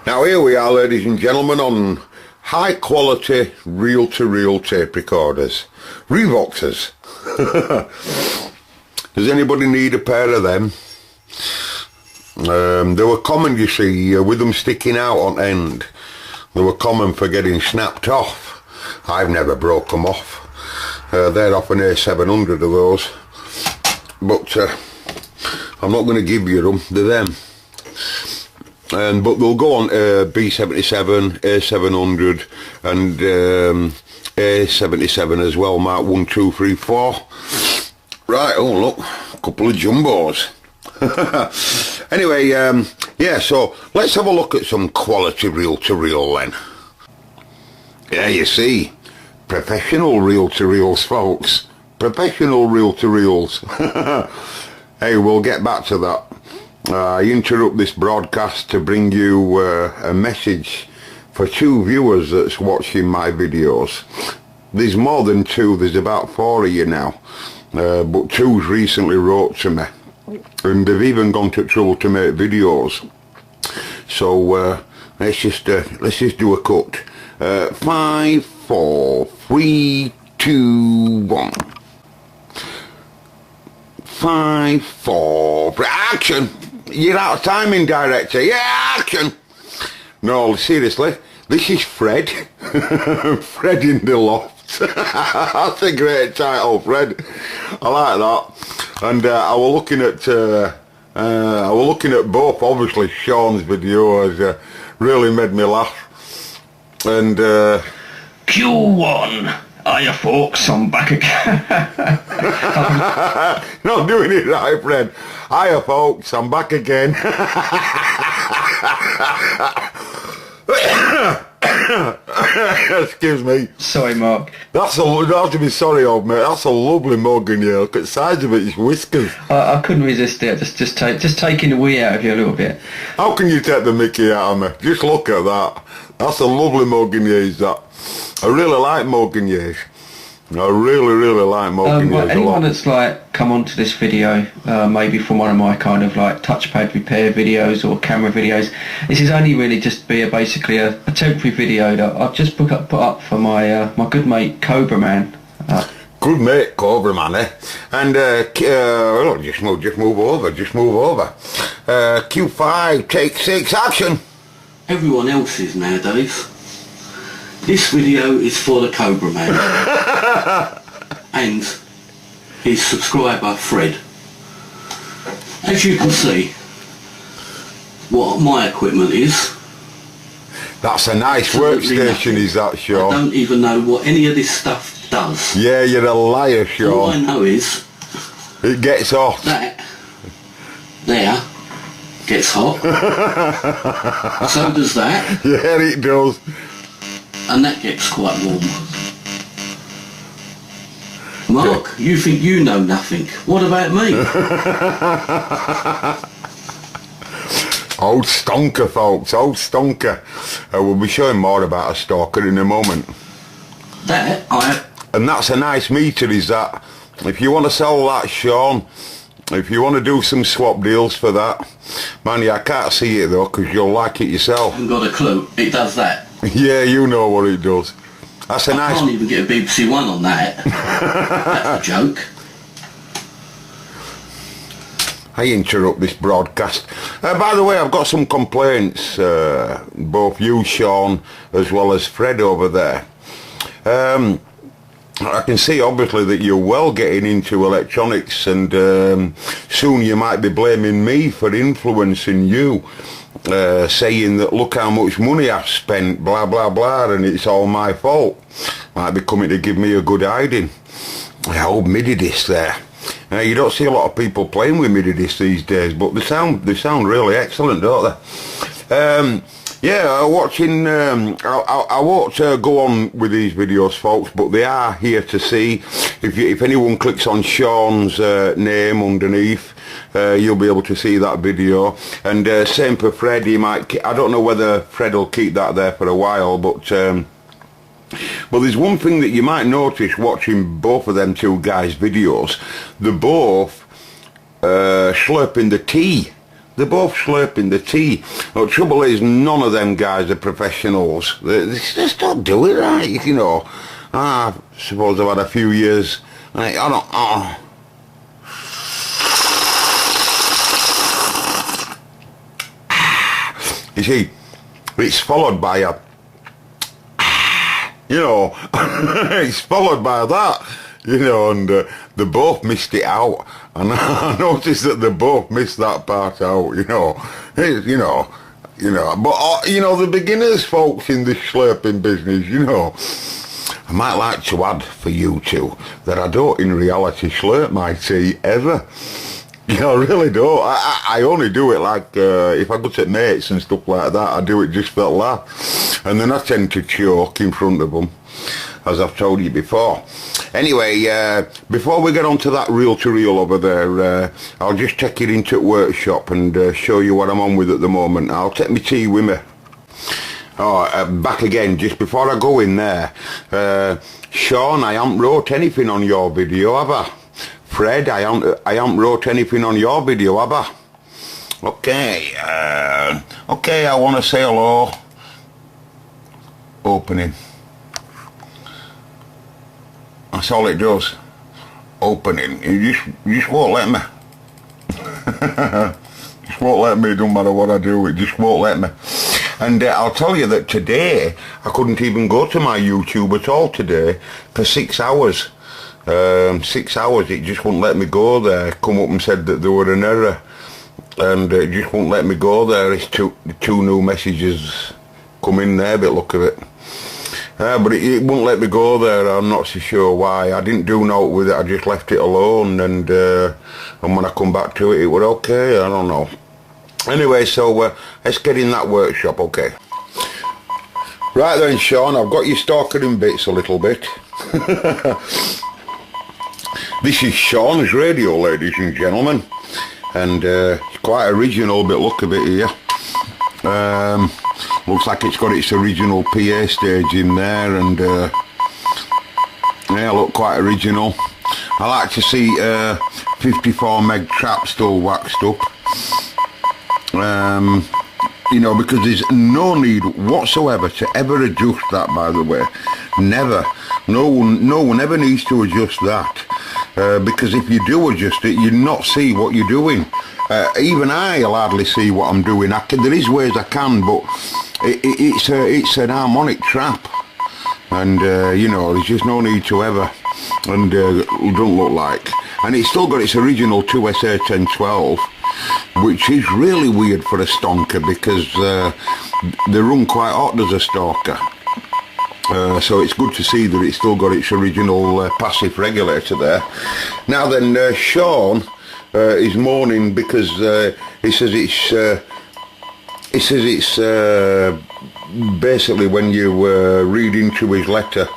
Now here we are, ladies and gentlemen, on high quality reel-to-reel tape recorders, Revoxers. Does anybody need a pair of them? They were common, you see, with them sticking out on end. They were common for getting snapped off. I've never broke them off. They're off an A700 of those, but I'm not going to give you them. They're them. But they'll go on B77, A700 and A77 as well, Mark 1, 2, 3, 4. Right, oh look, a couple of jumbos. Anyway, yeah, so let's have a look at some quality reel-to-reel then. Yeah, you see, professional reel-to-reels, folks. Professional reel-to-reels. Hey, we'll get back to that. I interrupt this broadcast to bring you a message for 2 viewers that's watching my videos. There's more than 2, there's about 4 of you now, but 2's recently wrote to me, and they've even gone to trouble to make videos. So let's just do a cut. 5, 4, 3, 2, 1. 5, 4, action! You're out of timing, director. Yeah, action! No, seriously, this is Fred. Fred in the Loft. That's a great title, Fred. I like that. And I was looking at both. Obviously, Sean's video has really made me laugh. And Q1. Hiya folks, I'm back again. Not doing it right, Fred. Hiya folks, I'm back again. Excuse me. Sorry, Mark. That's to be sorry of, mate. That's a lovely mug in here. Look at the size of it, it's whiskers. I couldn't resist it. Just taking the wee out of you a little bit. How can you take the mickey out of me? Just look at that. That's a lovely mug in here, is that? I really like mugging years. I really like mugging years. Anyone that's like come onto this video, maybe from one of my kind of like touchpad repair videos or camera videos, this is only really just basically a temporary video that I've just put up for my my good mate Cobra Man. Good mate Cobra Man, eh? And just move over. Q5, take 6, action. Everyone else's nowadays. This video is for the Cobra Man and his subscriber Fred. As you can see, what my equipment is. That's a nice workstation, is that, Sean? I don't even know what any of this stuff does. Yeah, you're a liar, Sean. All I know is it gets hot. That there gets hot. So does that. Yeah, it does. And that gets quite warm. Mark, you think you know nothing. What about me? Old stonker, folks, old stonker. We'll be showing more about a stalker in a moment. And that's a nice meter, is that? If you want to sell that, Sean, if you want to do some swap deals for that, man, I can't see it though, because you'll like it yourself. I haven't got a clue. It does that. Yeah, you know what it does. That's a nice... I can't even get a BBC One on that. That's a joke. I interrupt this broadcast. By the way, I've got some complaints, both you, Sean, as well as Fred over there. I can see obviously that you're well getting into electronics, and soon you might be blaming me for influencing you, saying that look how much money I've spent, blah blah blah, and it's all my fault. Might be coming to give me a good hiding. Old MIDI disc there. You don't see a lot of people playing with MIDI discs these days, but they sound really excellent, don't they? Yeah, watching, I won't go on with these videos, folks, but they are here to see. If anyone clicks on Sean's name underneath, you'll be able to see that video. And same for Fred. He might, I don't know whether Fred will keep that there for a while, but there's one thing that you might notice watching both of them two guys' videos. They're both slurping the tea. They're both slurping the tea. The trouble is, none of them guys are professionals. They just don't do it right, you know. I suppose I've had a few years. I don't. You see, it's followed by a. You know, it's followed by that. You know, and they both missed it out. And I noticed that they both missed that part out, you know. You know. But, you know, the beginners folks in this slurping business, you know. I might like to add for you two that I don't in reality slurp my tea ever. You know, I really don't. I only do it like, if I go to mates and stuff like that, I do it just for a laugh. And then I tend to choke in front of them, as I've told you before. Anyway, before we get on to that reel-to-reel over there, I'll just take it into the workshop and show you what I'm on with at the moment. I'll take my tea with me. Back again, just before I go in there. Sean, I haven't wrote anything on your video, have I? Fred, I haven't wrote anything on your video, have I? Okay, okay, I want to say hello. Opening. That's all it does. Opening. You just won't let me. Just won't let me, don't matter what I do, it just won't let me. And I'll tell you that today, I couldn't even go to my YouTube at all today for 6 hours. 6 hours, it just wouldn't let me go there. Come up and said that there were an error. And it just won't let me go there. It's two new messages come in there, but look at it. But it won't let me go there. I'm not so sure why. I didn't do note with it. I just left it alone, and when I come back to it, it was okay. I don't know. Anyway, so let's get in that workshop, okay? Right then, Sean, I've got you stalking in bits a little bit. This is Shaun's radio, ladies and gentlemen, and it's quite original, but look at it here. Looks like it's got its original PA stage in there, and yeah, look, quite original. I like to see 54 meg trap still waxed up, you know, because there's no need whatsoever to ever adjust that, by the way. Never. No one ever needs to adjust that, because if you do adjust it, you not see what you're doing. Even I'll hardly see what I'm doing. There is ways I can, but it's an harmonic trap, and you know, there's just no need to ever, and it don't look like. And it's still got its original 2SA 1012, which is really weird for a stonker, because they run quite hot as a stalker. So it's good to see that it's still got its original passive regulator there. Now then, Shaun is moaning because he says it's basically, when you read into his letter,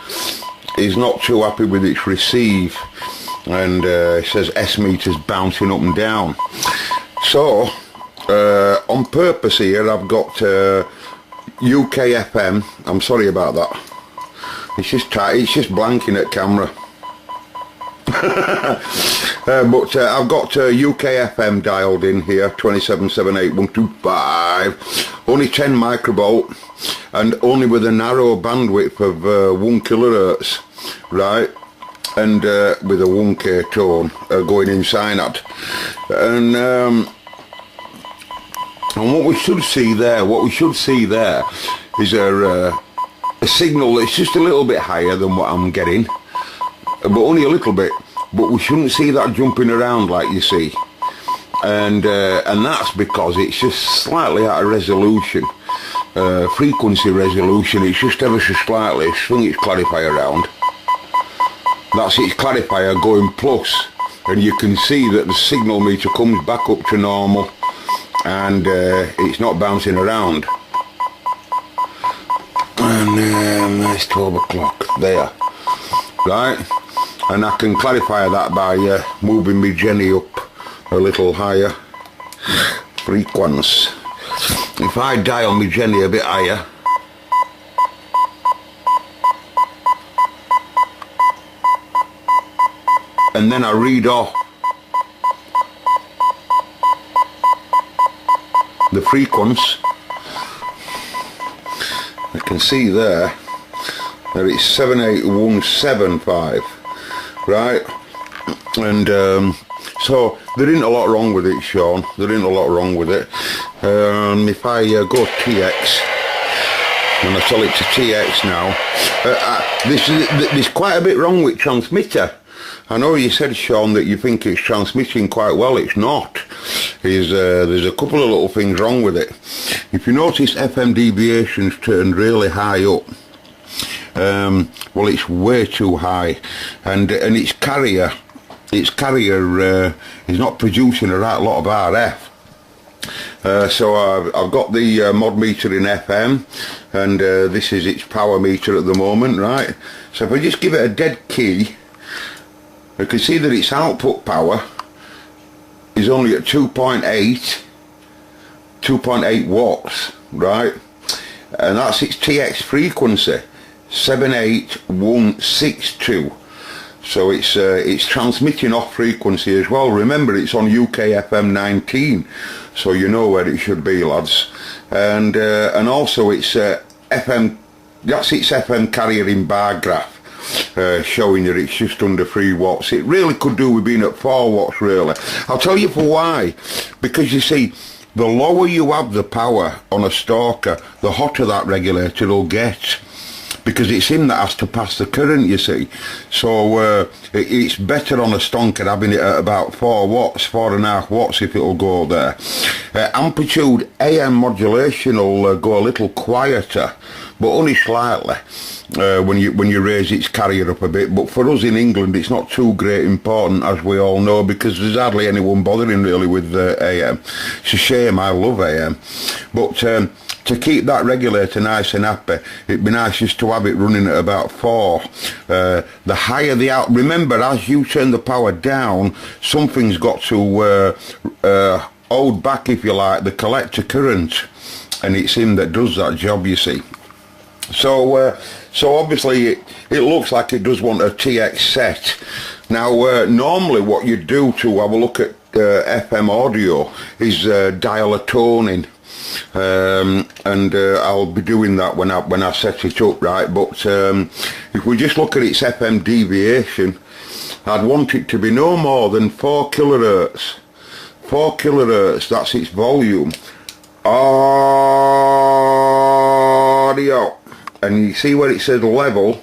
he's not too happy with its receive, and he says S meters bouncing up and down. So on purpose here, I've got UK FM. I'm sorry about that. It's just tight. It's just blanking at camera. But I've got UK FM dialed in here, 27781225, only 10 microvolt, and only with a narrow bandwidth of 1 kilohertz, right, and with a 1K tone going inside that, and what we should see there, is a signal that's just a little bit higher than what I'm getting, but only a little bit. But we shouldn't see that jumping around like you see, and that's because it's just slightly out of resolution, frequency resolution. It's just ever so slightly. Swing its clarifier around. That's its clarifier going plus, and you can see that the signal meter comes back up to normal, and it's not bouncing around. And it's 12 o'clock there, right? And I can clarify that by moving my Jenny up a little higher frequency. If I dial my Jenny a bit higher, and then I read off, the frequency. I can see there that it's 78175, right? And so there isn't a lot wrong with it, Sean. There isn't a lot wrong with it. If I go TX, and I tell it to TX now, there's quite a bit wrong with transmitter. I know you said, Sean, that you think it's transmitting quite well. It's not. There's a couple of little things wrong with it. If you notice, FM deviations turned really high up. Well, it's way too high, and its carrier is not producing a right lot of RF. So I've got the mod meter in FM, and this is its power meter at the moment, right? So if I just give it a dead key, I can see that its output power is only at 2.8 watts, right? And that's its TX frequency, 78162. So it's transmitting off frequency as well. Remember, it's on UK FM 19, so you know where it should be, lads. And also it's FM. That's its FM carrier in bar graph, showing that it's just under 3 watts. It really could do with being at 4 watts, really. I'll tell you for why. Because you see, the lower you have the power on a stalker, the hotter that regulator will get. Because it's him that has to pass the current, you see. So it's better on a stonker having it at about 4 watts, 4.5 watts if it'll go there. Amplitude AM modulation will go a little quieter, but only slightly when you raise its carrier up a bit. But for us in England, it's not too great important, as we all know, because there's hardly anyone bothering really with AM. It's a shame. I love AM, but to keep that regulator nice and happy, it'd be nice just to have it running at about 4. The higher the out, remember, as you turn the power down, something's got to hold back, if you like, the collector current, and it's him that does that job, you see. So obviously it looks like it does want a TX set. Now normally what you do to have a look at FM audio is dial a tone in. And I'll be doing that when I set it up, right? But if we just look at its FM deviation, I'd want it to be no more than 4 kilohertz. 4 kilohertz, that's its volume. Audio. And you see where it says level?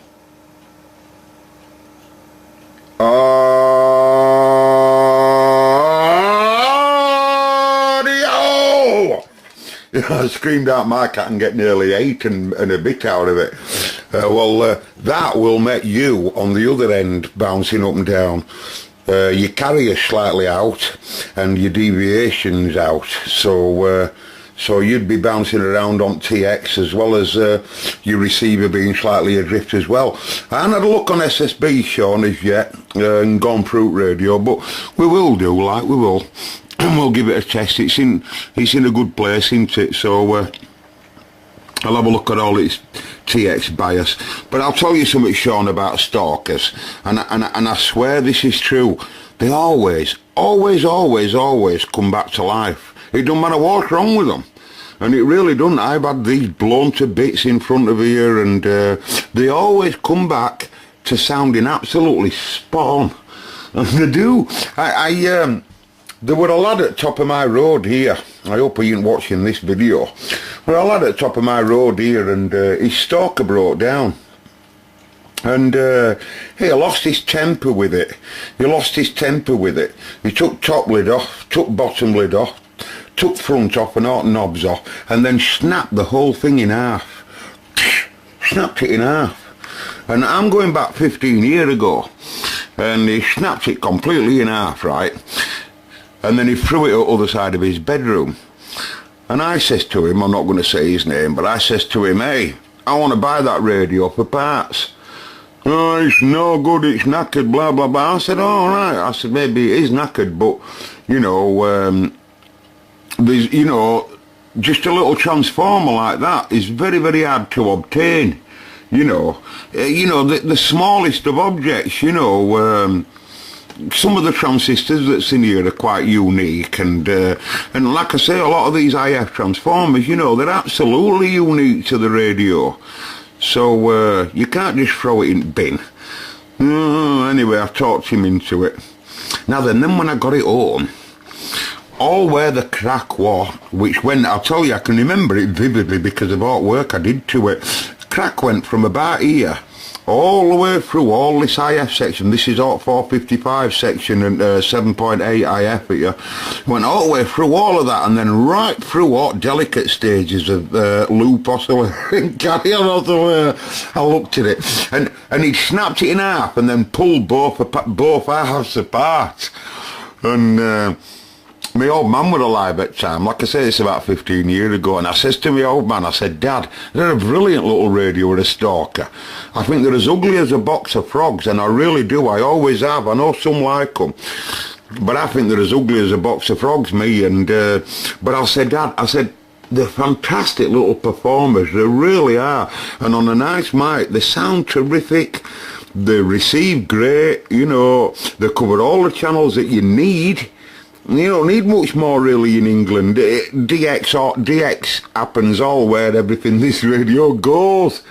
I screamed out my cat and get nearly 8 and a bit out of it. That will make you on the other end bouncing up and down. Your carrier's slightly out and your deviation's out, so you'd be bouncing around on TX as well as your receiver being slightly adrift as well. I haven't had a look on SSB, Sean, as yet, and gone through radio, but we will do, like we will. And we'll give it a test. It's in a good place, isn't it? So I'll have a look at all its TX bias. But I'll tell you something, Sean, about stalkers, and I swear this is true. They always come back to life. It don't matter what's wrong with them, and it really doesn't. I've had these blown to bits in front of here, and they always come back to sounding absolutely spot on, and they do. There were a lad at the top of my road here. I hope he ain't watching this video. There were a lad at the top of my road here, and his stalker broke down. And he lost his temper with it. He took top lid off, took bottom lid off, took front off and all knobs off, and then snapped the whole thing in half. Snapped it in half. And I'm going back 15 years ago, and he snapped it completely in half, right? And then he threw it at the other side of his bedroom. And I says to him, I'm not going to say his name, but I says to him, hey, I want to buy that radio for parts. Oh, it's no good, it's knackered, blah, blah, blah. I said, all right. I said, maybe it is knackered, but, you know, there's, you know, just a little transformer like that is very, very hard to obtain. You know, the smallest of objects, you know, some of the transistors that's in here are quite unique, and like I say, a lot of these IF transformers, you know, they're absolutely unique to the radio. So you can't just throw it in the bin. Anyway, I talked him into it. Now then when I got it home, all where the crack was, which went, I'll tell you, I can remember it vividly because of what work I did to it. Crack went from about here all the way through all this IF section. This is all 455 section and 7.8 IF here. Went all the way through all of that, and then right through all delicate stages of loop oscillator. I looked at it, and he snapped it in half and then pulled both halves apart. And my old man was alive at the time. Like I say, it's about 15 years ago, and I says to my old man, I said, Dad, they're a brilliant little radio with a stalker. I think they're as ugly as a box of frogs, and I really do. I always have. I know some like them, but I think they're as ugly as a box of frogs, me. And but I said, Dad, I said, they're fantastic little performers. They really are. And on a nice mic, they sound terrific. They receive great. You know, they cover all the channels that you need. You don't need much more really in England. DX happens all where everything this radio goes.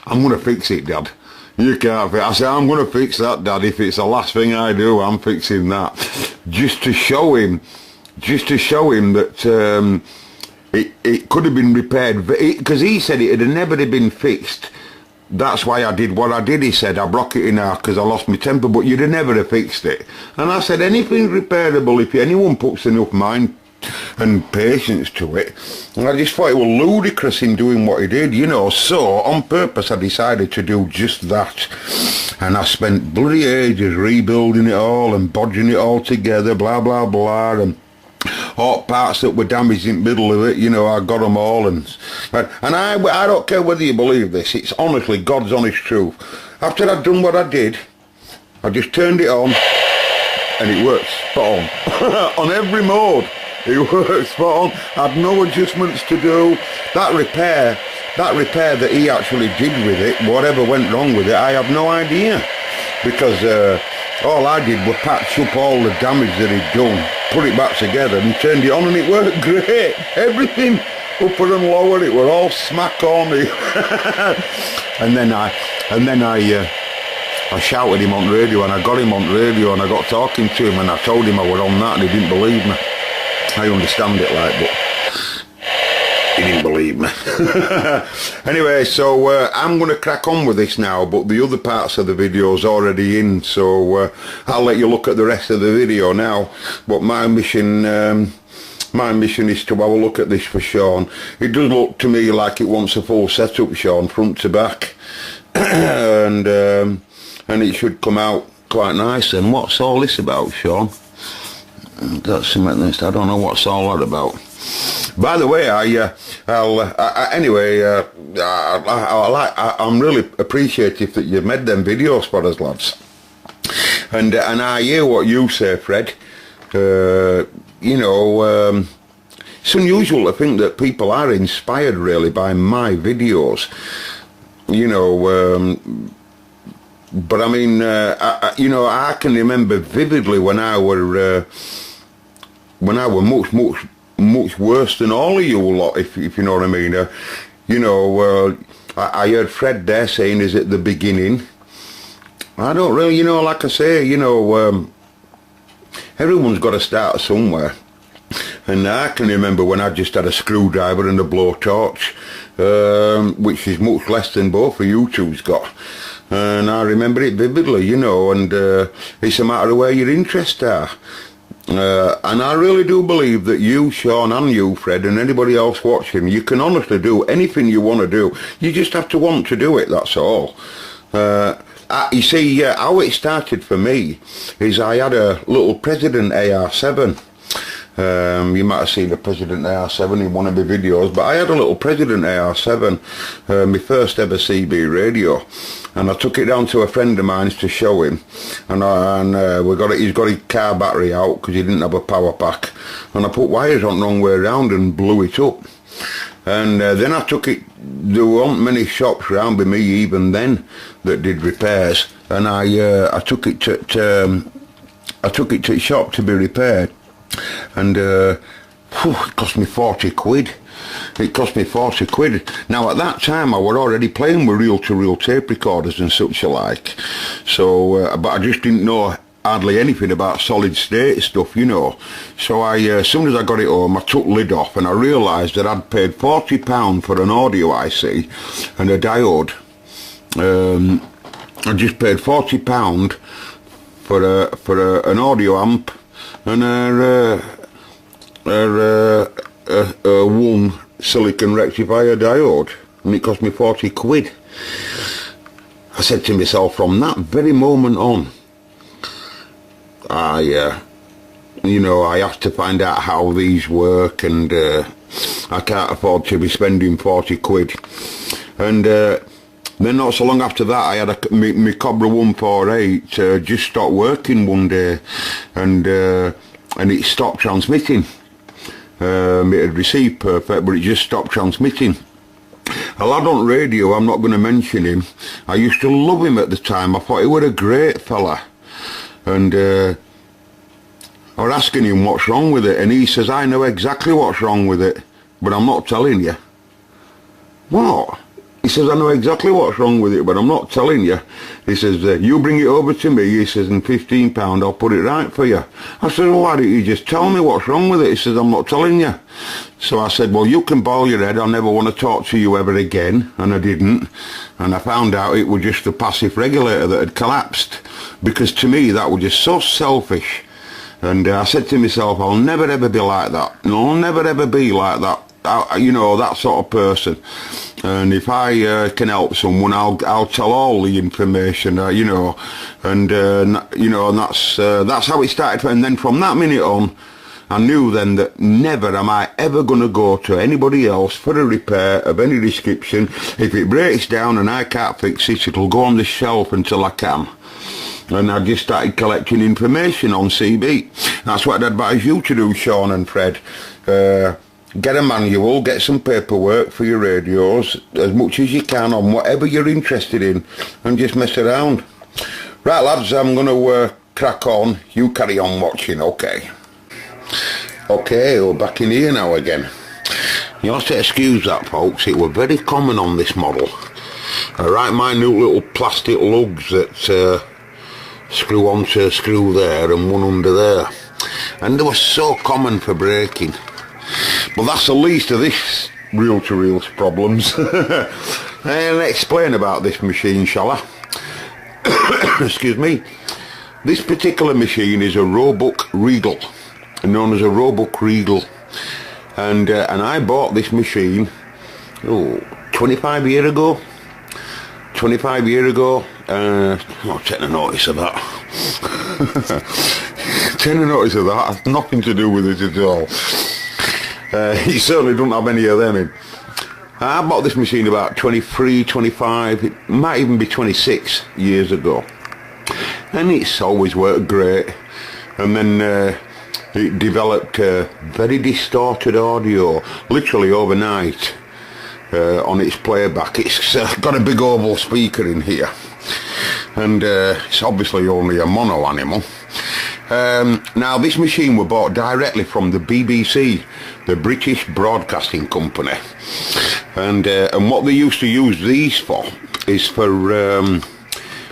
I'm going to fix it, Dad. You can't fix it. I said, I'm going to fix that, Dad. If it's the last thing I do, I'm fixing that. Just to show him that it could have been repaired. Because he said it had never been fixed. That's why I did what I did, he said. I broke it in half because I lost my temper, but you'd have never have fixed it. And I said, anything repairable if anyone puts enough mind and patience to it. And I just thought it was ludicrous in doing what he did, you know. So, on purpose, I decided to do just that. And I spent bloody ages rebuilding it all and bodging it all together, blah, blah, blah, and all parts that were damaged in the middle of it, you know, I got them all. And I don't care whether you believe this, it's honestly God's honest truth. After I'd done what I did, I just turned it on, and it worked spot on. On every mode, it worked spot on. I had no adjustments to do. That repair that he actually did with it, whatever went wrong with it, I have no idea. Because all I did was patch up all the damage that he'd done, put it back together and turned it on, and it worked great. Everything, upper and lower, it were all smack on. and then I shouted him on radio, and I got him on radio, and I got talking to him, and I told him I was on that, and he didn't believe me. I understand it, like, but he didn't believe me. Anyway, so I'm going to crack on with this now, but the other parts of the video's already in, so I'll let you look at the rest of the video now. But my mission is to have a look at this for Sean. It does look to me like it wants a full setup, Sean, front to back. And it should come out quite nice. And what's all this about, Sean? That's something that I don't know what's all that about. By the way, I'm really appreciative that you made them videos for us, lads. And I hear what you say, Fred. You know, it's unusual to think that people are inspired really by my videos. You know, but I mean, you know, I can remember vividly when I were much worse than all of you lot, if you know what I mean. You know, I heard Fred there saying, is it the beginning? I don't really, you know, like I say, you know, everyone's got to start somewhere. And I can remember when I just had a screwdriver and a blowtorch, which is much less than both of you two's got. And I remember it vividly, you know, and it's a matter of where your interests are. And I really do believe that you, Sean, and you, Fred, and anybody else watching, you can honestly do anything you want to do. You just have to want to do it, that's all. You see, how it started for me is I had a little President AR7. You might have seen the President AR7 in one of my videos, but I had a little President AR7, my first ever CB radio, and I took it down to a friend of mine's to show him, and he's got his car battery out because he didn't have a power pack, and I put wires on the wrong way around and blew it up. And then I took it, there weren't many shops around with me even then that did repairs, and I took it to I took it to the shop to be repaired, and it cost me 40 quid. It cost me 40 quid. Now at that time I were already playing with reel-to-reel tape recorders and such alike, so but I just didn't know hardly anything about solid state stuff, you know. So as soon as I got it home, I took lid off and I realised that I'd paid £40 for an audio IC and a diode. I just paid £40 for an audio amp and a one silicon rectifier diode, and it cost me 40 quid. I said to myself, from that very moment on, I have to find out how these work, and I can't afford to be spending 40 quid. And then not so long after that, I had my Cobra 148 just stopped working one day, and it stopped transmitting. It had received perfect, but it just stopped transmitting. A lad on radio, I'm not going to mention him, I used to love him at the time. I thought he was a great fella, and I was asking him what's wrong with it, and he says, I know exactly what's wrong with it, but I'm not telling you. What? He says, I know exactly what's wrong with it, but I'm not telling you. He says, you bring it over to me, he says, and £15, I'll put it right for you. I said, well, why don't you just tell me what's wrong with it? He says, I'm not telling you. So I said, well, you can boil your head, I'll never want to talk to you ever again. And I didn't. And I found out it was just a passive regulator that had collapsed. Because to me, that was just so selfish. And I said to myself, I'll never ever be like that. I'll never ever be like that. You know, that sort of person. And if I can help someone, I'll tell all the information, you know, and you know, and that's how it started. And then from that minute on, I knew then that never am I ever going to go to anybody else for a repair of any description. If it breaks down and I can't fix it, it'll go on the shelf until I can. And I just started collecting information on CB. That's what I'd advise you to do, Sean and Fred. Get a manual, get some paperwork for your radios, as much as you can on whatever you're interested in, and just mess around. Right lads, I'm going to crack on. You carry on watching, okay? Okay, we're back in here now again. You'll have to excuse that, folks. It were very common on this model. Right minute little plastic lugs that screw onto a screw there and one under there. And they were so common for breaking. Well, that's the least of this reel-to-reel problems. And explain about this machine, shall I? Excuse me. This particular machine is a Roebuck Regal, known as a Roebuck Regal. And I bought this machine, 25 years ago. 25 years ago. I'll take a notice of that. Take a notice of that. Has nothing to do with it at all. He certainly don't have any of them in. I bought this machine about 23, 25, it might even be 26 years ago. And it's always worked great. And then it developed very distorted audio, literally overnight, on its playback. It's got a big oval speaker in here. And it's obviously only a mono animal. Now this machine was bought directly from the BBC, the British Broadcasting Company, and what they used to use these for is for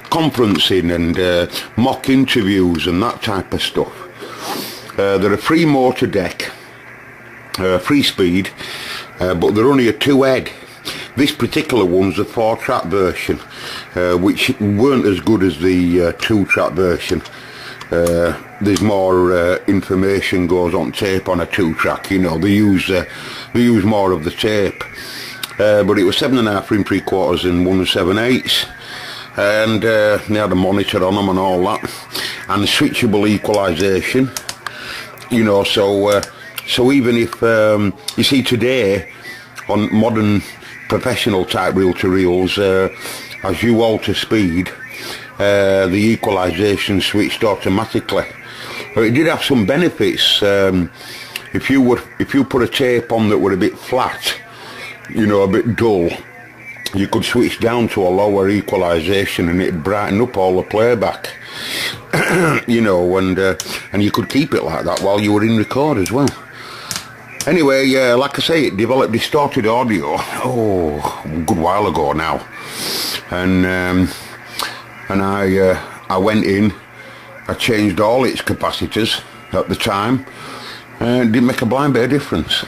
conferencing and mock interviews and that type of stuff. They're a free motor deck, free speed, but they're only a 2-head. This particular one's a 4-track version, which weren't as good as the 2-track version. There's more information goes on tape on a 2-track, you know, they use more of the tape. But it was 7.5 3/4 and 1 7/8, and they had a monitor on them and all that, and switchable equalisation, you know, so even if, you see today, on modern professional type reel-to-reels, as you alter speed, the equalisation switched automatically. But it did have some benefits. If you put a tape on that were a bit flat, you know, a bit dull, you could switch down to a lower equalisation and it'd brighten up all the playback. you know, and you could keep it like that while you were in record as well. Anyway, like I say, it developed distorted audio, a good while ago now, and I went in, I changed all its capacitors at the time, and it didn't make a blind bit of difference.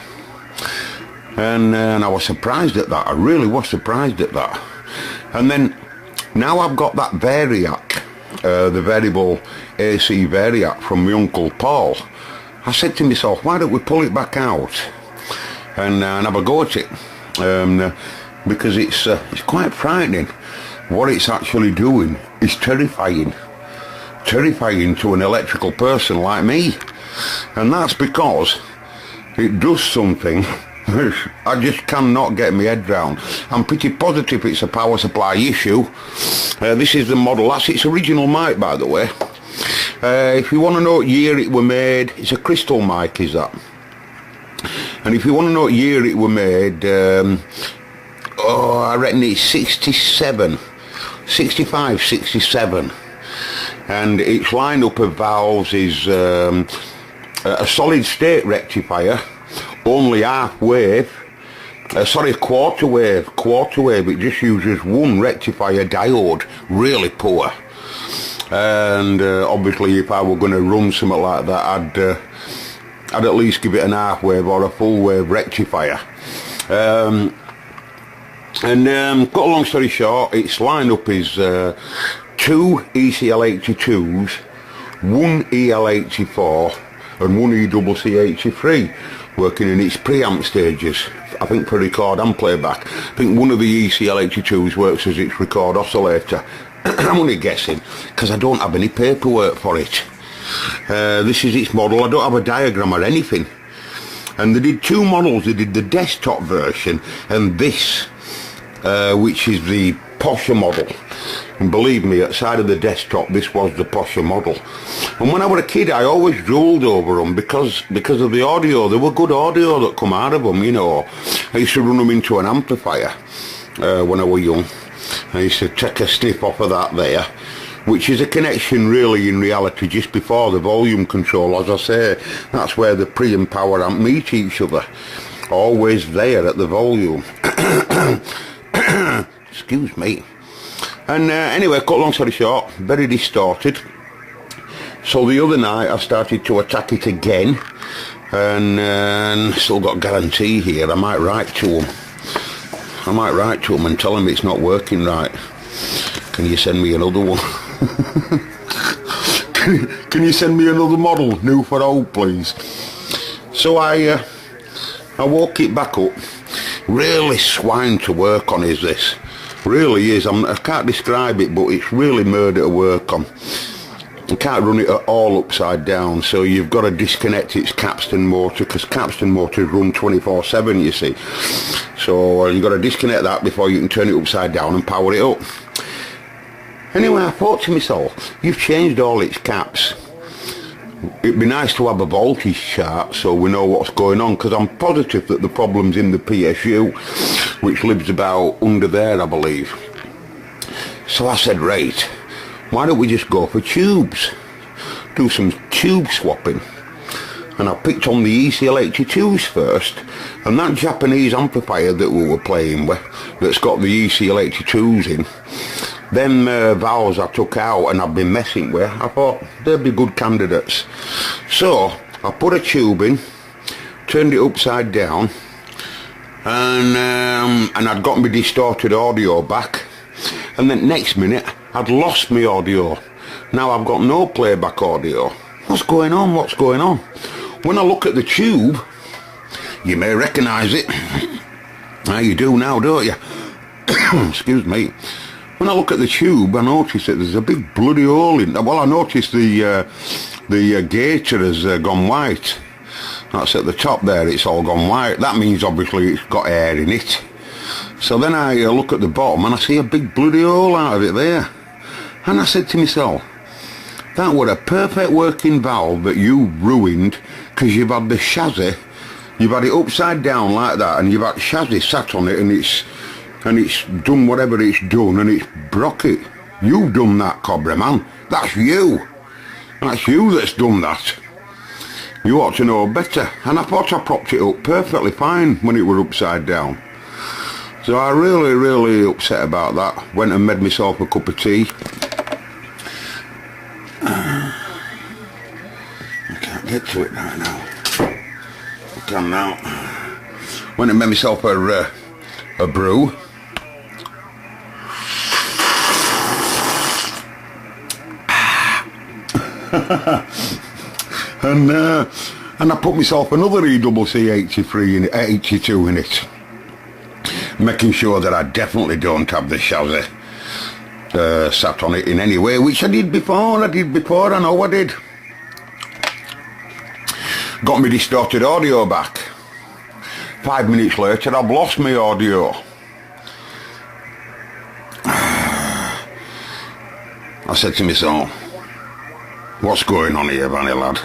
And I was surprised at that. I really was surprised at that. And then now I've got that variac, the variable AC variac from my Uncle Paul. I said to myself, why don't we pull it back out and have a go at it? Because it's quite frightening. What it's actually doing is terrifying to an electrical person like me. And that's because it does something I just cannot get my head round. I'm pretty positive it's a power supply issue. This is the model. That's its original mic, by the way. If you want to know what year it were made, it's a crystal mic, is that? And if you want to know what year it were made, I reckon it's 67, 65, 67. And its lineup of valves is a solid state rectifier, only half wave, quarter wave, it just uses one rectifier diode, really poor. And obviously if I were going to run something like that, I'd at least give it an half wave or a full wave rectifier. Cut a long story short, its lineup is 2 ECL82s, 1 EL84 and 1 ECC83 working in its preamp stages, I think for record and playback. I think one of the ECL82s works as its record oscillator. I'm only guessing because I don't have any paperwork for it. This is its model. I don't have a diagram or anything. And they did two models. They did the desktop version and this, which is the posher model. And believe me, outside of the desktop, this was the posher model. And when I was a kid, I always drooled over them because of the audio. There were good audio that come out of them, you know. I used to run them into an amplifier when I was young. I used to take a snip off of that there, which is a connection really in reality just before the volume control. As I say, that's where the pre and power amp meet each other. Always there at the volume. Excuse me. And anyway, cut long story short, very distorted. So the other night I started to attack it again, and still got guarantee here. I might write to them. And tell them it's not working right. Can you send me another one? Can you send me another model, new for old, please? So I woke it back up. Really swine to work on is this. Really is. I can't describe it, but it's really murder to work on. You can't run it at all upside down, so you've got to disconnect its capstan motor, because capstan motors run 24/7, you see. So you've got to disconnect that before you can turn it upside down and power it up. Anyway, I thought to myself, you've changed all its caps. It'd be nice to have a voltage chart so we know what's going on, because I'm positive that the problem's in the PSU, which lives about under there, I believe. So I said, right, why don't we just go for tubes? Do some tube swapping. And I picked on the ECL82s first, and that Japanese amplifier that we were playing with, that's got the ECL82s in, them valves I took out and I've been messing with, I thought they'd be good candidates. So I put a tube in, turned it upside down, and I'd got my distorted audio back, and then next minute I'd lost my audio. Now I've got no playback audio. What's going on? What's going on? When I look at the tube, you may recognise it. Now you do now, don't you? Excuse me. When I look at the tube, I notice that there's a big bloody hole in it. Well, I noticed the gator has gone white. That's at the top there, it's all gone white. That means obviously it's got air in it. So then I look at the bottom and I see a big bloody hole out of it there. And I said to myself, that were a perfect working valve that you ruined, because you've had the chassis, you've had it upside down like that, and you've had chassis sat on it, and it's done whatever it's done, and it's broke it. You've done that, Cobra man. That's you. That's you that's done that. You ought to know better. And I thought I propped it up perfectly fine when it were upside down. So I really upset about that. Went and made myself a cup of tea. I can't get to it right now. I can now. Went and made myself a brew. And I put myself another NLqqJhhRWF4 in it, 82 in it, making sure that I definitely don't have the Shazzy sat on it in any way, which I did before, I know I did. Got me distorted audio back. 5 minutes later I've lost my audio. I said to myself, what's going on here, Vanny lad?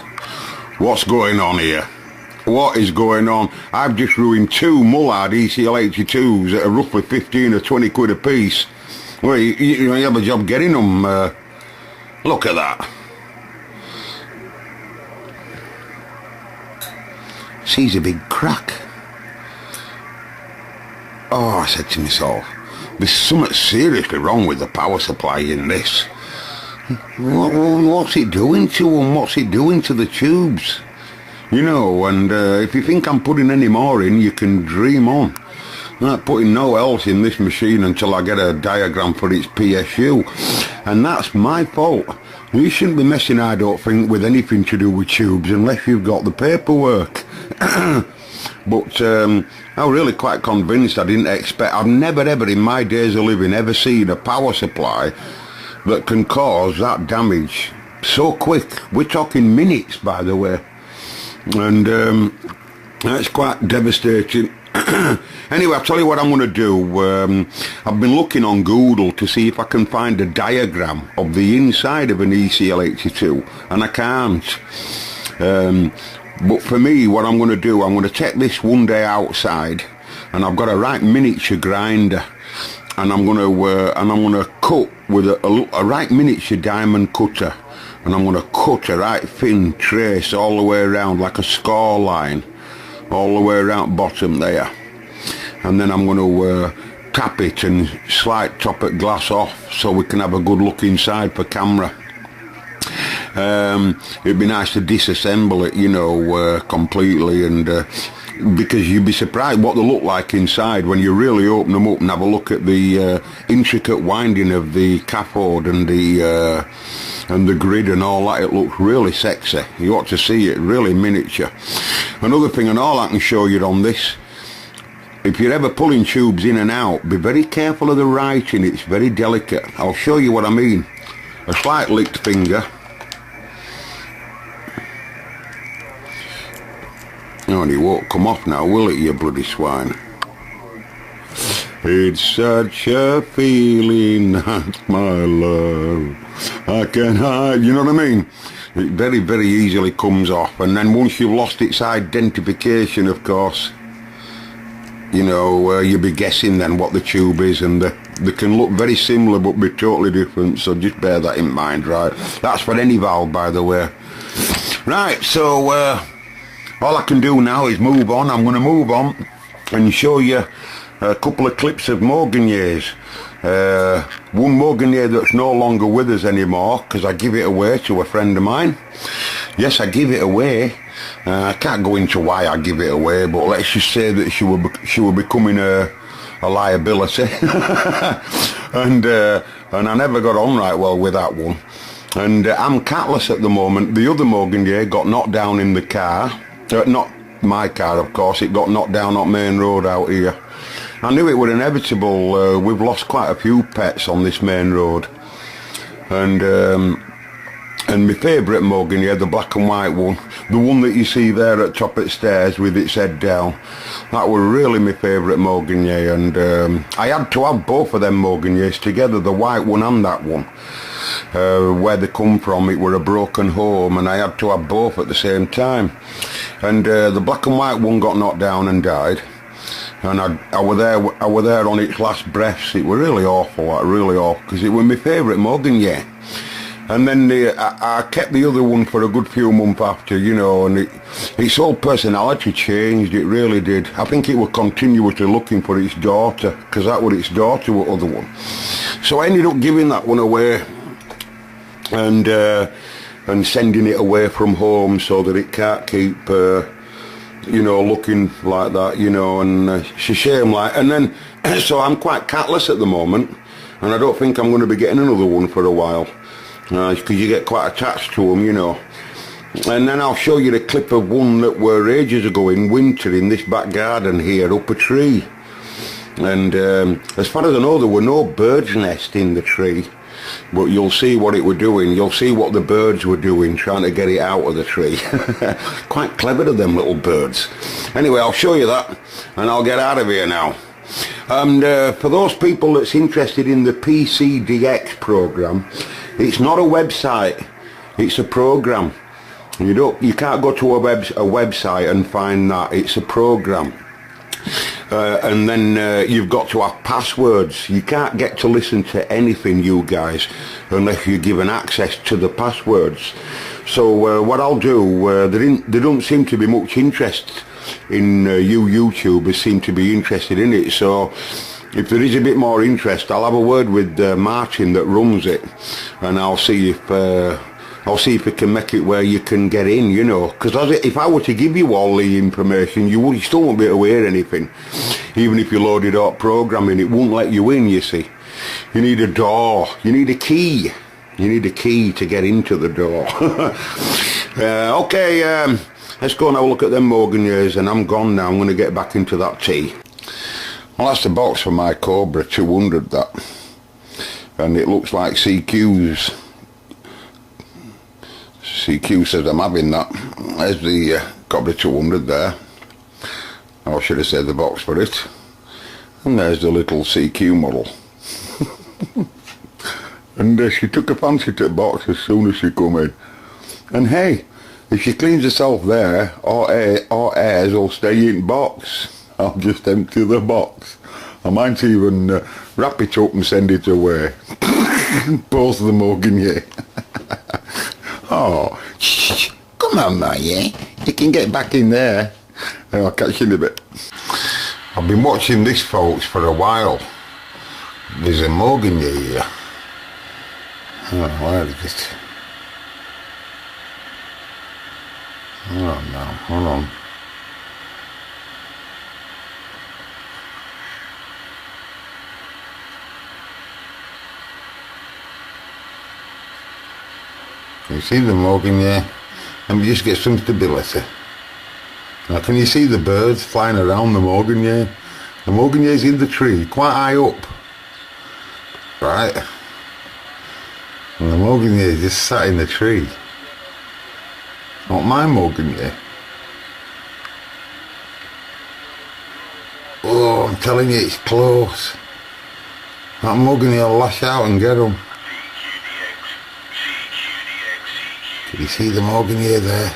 What's going on here? What is going on? I've just ruined 2 Mullard ECL82s that are roughly 15 or 20 quid a piece. Well, you have a job getting them. Look at that. Sees a big crack. Oh, I said to myself, there's something seriously wrong with the power supply in this. What's it doing to them? What's it doing to the tubes? You know, and if you think I'm putting any more in, you can dream on. I'm not putting no else in this machine until I get a diagram for its PSU. And that's my fault. You shouldn't be messing, I don't think, with anything to do with tubes unless you've got the paperwork. But I'm really quite convinced. I didn't expect, I've never ever in my days of living ever seen a power supply that can cause that damage so quick. We're talking minutes, by the way, and that's quite devastating. Anyway, I'll tell you what I'm going to do. I've been looking on Google to see if I can find a diagram of the inside of an ECL82, and I can't. But for me, what I'm going to do, I'm going to take this one day outside, and I've got a right miniature grinder, and I'm going to cut with a right miniature diamond cutter, and I'm going to cut a right thin trace all the way around like a score line, all the way around bottom there, and then I'm going to tap it and slight top it glass off so we can have a good look inside for camera. It'd be nice to disassemble it, you know, completely, and because you'd be surprised what they look like inside when you really open them up and have a look at the intricate winding of the cathode and the grid and all that. It looks really sexy. You ought to see it, really miniature. Another thing, and all I can show you on this, if you're ever pulling tubes in and out, be very careful of the writing. It's very delicate. I'll show you what I mean. A slight licked finger. Oh, and it won't come off now, will it, you bloody swine? It's such a feeling, that's my love. I can hide, you know what I mean? It very easily comes off, and then once you've lost its identification, of course, you know, you'll be guessing then what the tube is, and they can look very similar but be totally different, so just bear that in mind, right? That's for any valve, by the way. Right, so all I can do now is move on. I'm going to move on and show you a couple of clips of Morganier's. One Morganier that's no longer with us anymore because I give it away to a friend of mine. Yes, I give it away. I can't go into why I give it away, but let's just say that she were becoming a liability. and I never got on right well with that one. And I'm catless at the moment. The other Morganier got knocked down in the car. Not my car, of course. It got knocked down on main road out here. I knew it was inevitable. We've lost quite a few pets on this main road. And my favourite Morganier, the black and white one, the one that you see there at top of the stairs with its head down, that was really my favourite Morganier. And I had to have both of them Morganiers together, the white one and that one. Where they come from, it were a broken home, and I had to have both at the same time. And the black and white one got knocked down and died, and I were there on its last breaths. It were really awful, like really awful, because it was my favourite Morganier. And then I kept the other one for a good few months after, you know, and its whole personality changed, it really did. I think it was continuously looking for its daughter, because that was its daughter, the other one. So I ended up giving that one away and sending it away from home so that it can't keep, you know, looking like that, you know, and it's a shame, like. And then, so I'm quite catless at the moment, and I don't think I'm going to be getting another one for a while. Because you get quite attached to them, you know. And then I'll show you the clip of one that were ages ago in winter in this back garden here, up a tree. And as far as I know, there were no bird's nest in the tree. But you'll see what it were doing. You'll see what the birds were doing, trying to get it out of the tree. Quite clever of them little birds. Anyway, I'll show you that, and I'll get out of here now. And for those people that's interested in the PCDX program, it's not a website, it's a program. You can't go to a website and find that. It's a program. And then you've got to have passwords. You can't get to listen to anything, you guys, unless you're given access to the passwords. So what I'll do, there don't seem to be much interest in YouTubers seem to be interested in it. So if there is a bit more interest, I'll have a word with Martin that runs it, and I'll see if we can make it where you can get in, you know. Because if I were to give you all the information, you still won't be able to hear anything. Even if you loaded up programming, it won't let you in, you see. You need a door. You need a key. You need a key to get into the door. Okay, let's go and have a look at them Morganiers, and I'm gone now. I'm going to get back into that tea. Well, that's the box for my Cobra 200, that. And it looks like CQ's. CQ says I'm having that. There's the Cobra 200 there. I should have said the box for it. And there's the little CQ model. And she took a fancy to the box as soon as she come in. And hey, if she cleans herself there, or airs will stay in box. I'll just empty the box. I might even wrap it up and send it away. Both of them Morganier. Oh, shh, come on, Maya. You can get back in there. I'll catch you in a bit. I've been watching this, folks, for a while. There's a Morganier here. Oh, where is it? Oh no, hold on. Can you see the Morganier? Let me just get some stability. Now can you see the birds flying around the Morganier? The Morganier's in the tree, quite high up. Right? And the Morganier just sat in the tree. Not my Morganier. Oh, I'm telling you, it's close. That Morganier will lash out and get him. Can you see the Morganier there?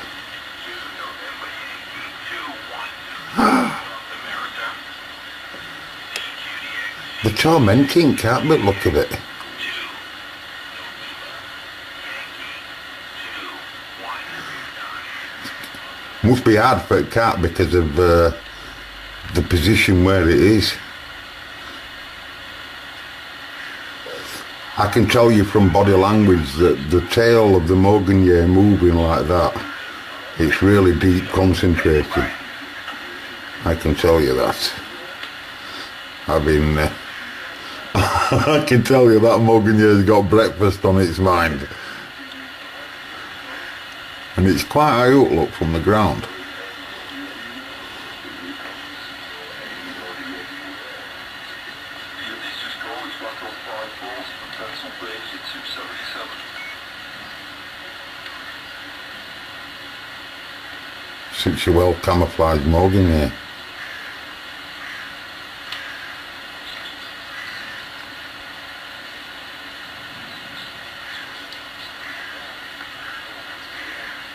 The tormenting cat, but look at it. Must be hard for a cat because of the position where it is. I can tell you from body language that the tail of the Morganier moving like that, it's really deep concentrated. I can tell you that. I've been I can tell you that Morganier's got breakfast on its mind. And it's quite high up, look, from the ground. Such a well camouflaged Morganier.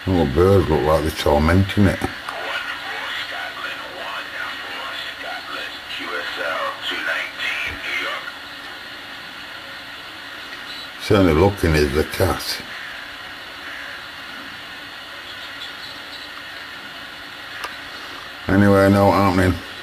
All the birds look like they're tormenting it. Certainly looking as the cat. Anyway, no happening.